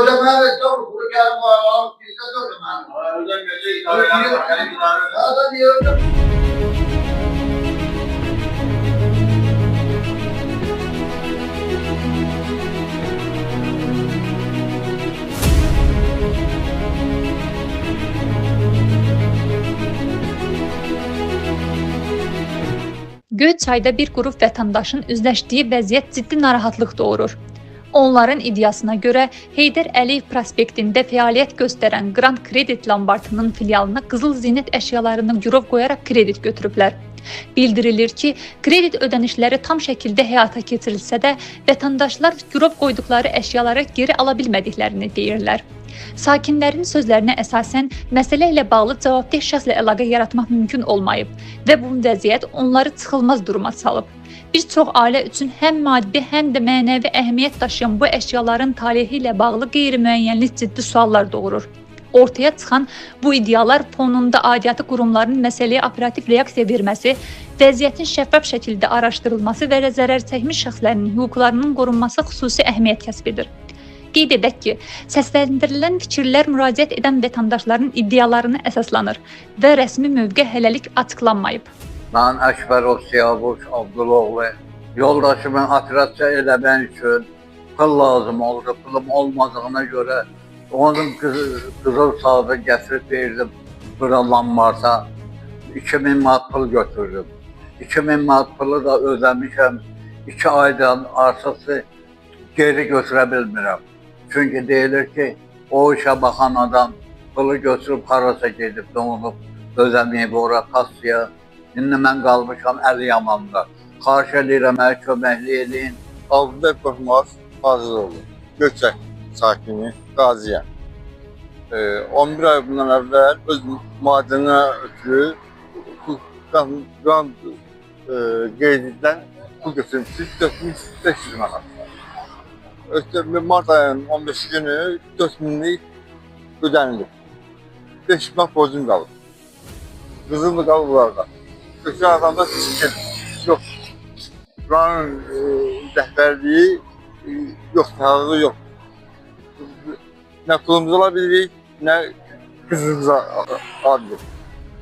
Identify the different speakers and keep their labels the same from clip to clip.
Speaker 1: ödemeli, tabii kuru gelin var, alıp gitse de ödemeli.
Speaker 2: Ödemeli, idareler var, her idare.
Speaker 1: Ya da niye ödemeli?
Speaker 3: Göyçayda bir qrup vətəndaşın üzləşdiyi vəziyyət ciddi narahatlıq doğurur. Onların iddiasına görə Heydər Əliyev prospektində fəaliyyət göstərən Grand Kredit Lombardının filialına qızıl zinət əşyalarını girov qoyaraq kredit götürüblər. Bildirilir ki, kredit ödənişləri tam şəkildə həyata keçirilsə də, vətəndaşlar girov qoyduqları əşyaları geri ala bilmədiklərini deyirlər. Sakinlərin sözlərinə əsasən məsələ ilə bağlı cavabdeh şəxslə əlaqə yaratmaq mümkün olmayıb və bu vəziyyət onları çıxılmaz duruma salıb. Bir çox ailə üçün həm maddi, həm də mənəvi əhəmiyyət daşıyan bu əşyaların talehi ilə bağlı qeyri-müəyyənlik ciddi suallar doğurur. Ortaya çıxan bu iddialar fonunda aidiyyatı qurumların məsələyə operativ reaksiya verməsi, vəziyyətin şəffaf şəkildə araşdırılması və zərər çəkmiş şəxslərin hüquqlarının qorunması xüsusi əhəmiyyət kəsb edir. Qeyd edək ki, səsləndirilən fikirlər müraciət edən vətəndaşların iddialarına əsaslanır və rəsmi mövqe hələlik açıqlanmayıb.
Speaker 1: Mən Əkbərov Siyavuş Abduloğlu, yoldaşımın operasiya eləmək üçün pul lazım oldu. Pulum olmadığına görə onun qızıl saatı gətirib verdim. Buralanmarsa 2000 manat pul götürdüm. 2000 manat pulu da ödəmişəm. 2 aydan artısı geri götürə bilmirəm. Çünki deyilir ki, o işə baxan adam pulu götürüb harasa gedib, donulub, ödəməyib ora kasıya. İndi mən qalmışam əli yamanda. Xahiş edirəm, köməkli edin.
Speaker 4: Avrupa Korkmaz Fazıloğlu, Göyçay sakini, qaziyəm. 11 ay bundan əvvəl öz madəninə ötürü Grand Kredit'dən pul götürmüşdük, 4500 manat. Mart ayının 15 günü 4000'lik ödənildi. 5 manat borcum qalıb. Qızım da qalıb bunlarda. Köçən adamda çikin yox. Buranın rəhbərliyi yox, sağlığı yox. Nə pulumuzu ala bilirik, nə qızımıza ala bilirik.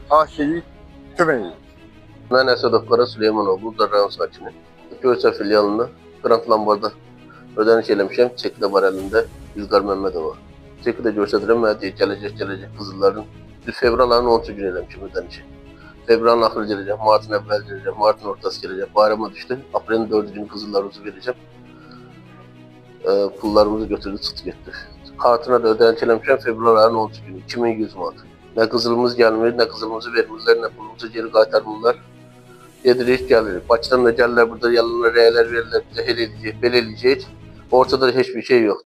Speaker 4: Xahiş edirik, kömək edirik.
Speaker 5: Mən Əsədov Qara Süleymanov, burada rayon sakini. Göyçay filialında Grand Lombardda ödəniş eləmişəm, çeki də var əlində, İlqar Məmmədova. Çeki də göstərirəm, mənə deyir, gələcək qızılların. Fevral ayının 13 gün eləmişəm ödənişi. Fevralın axırı gələcək, Martın əvvəl gələcək, Martın ortası gələcək, bayrama düşdü. Aprelin 4 günü qızıllarımızı verəcəm. Pullarımızı götürdü, çıxdı getdi. Kartına da ödəniş eləmişəm, fevral ayının 13 günü, 2100 manat. Nə qızılımız gəlmir, nə qızılımızı vermirlər, nə pulumuzu geri qaytarmırlar. Gedirik, gəlirik. Bakıdan da gəlirlər, burada yalanlar, rəylər verirlər, bizə elə eləyəcək, belə eləyəcək. Ortada heç bir şey yox.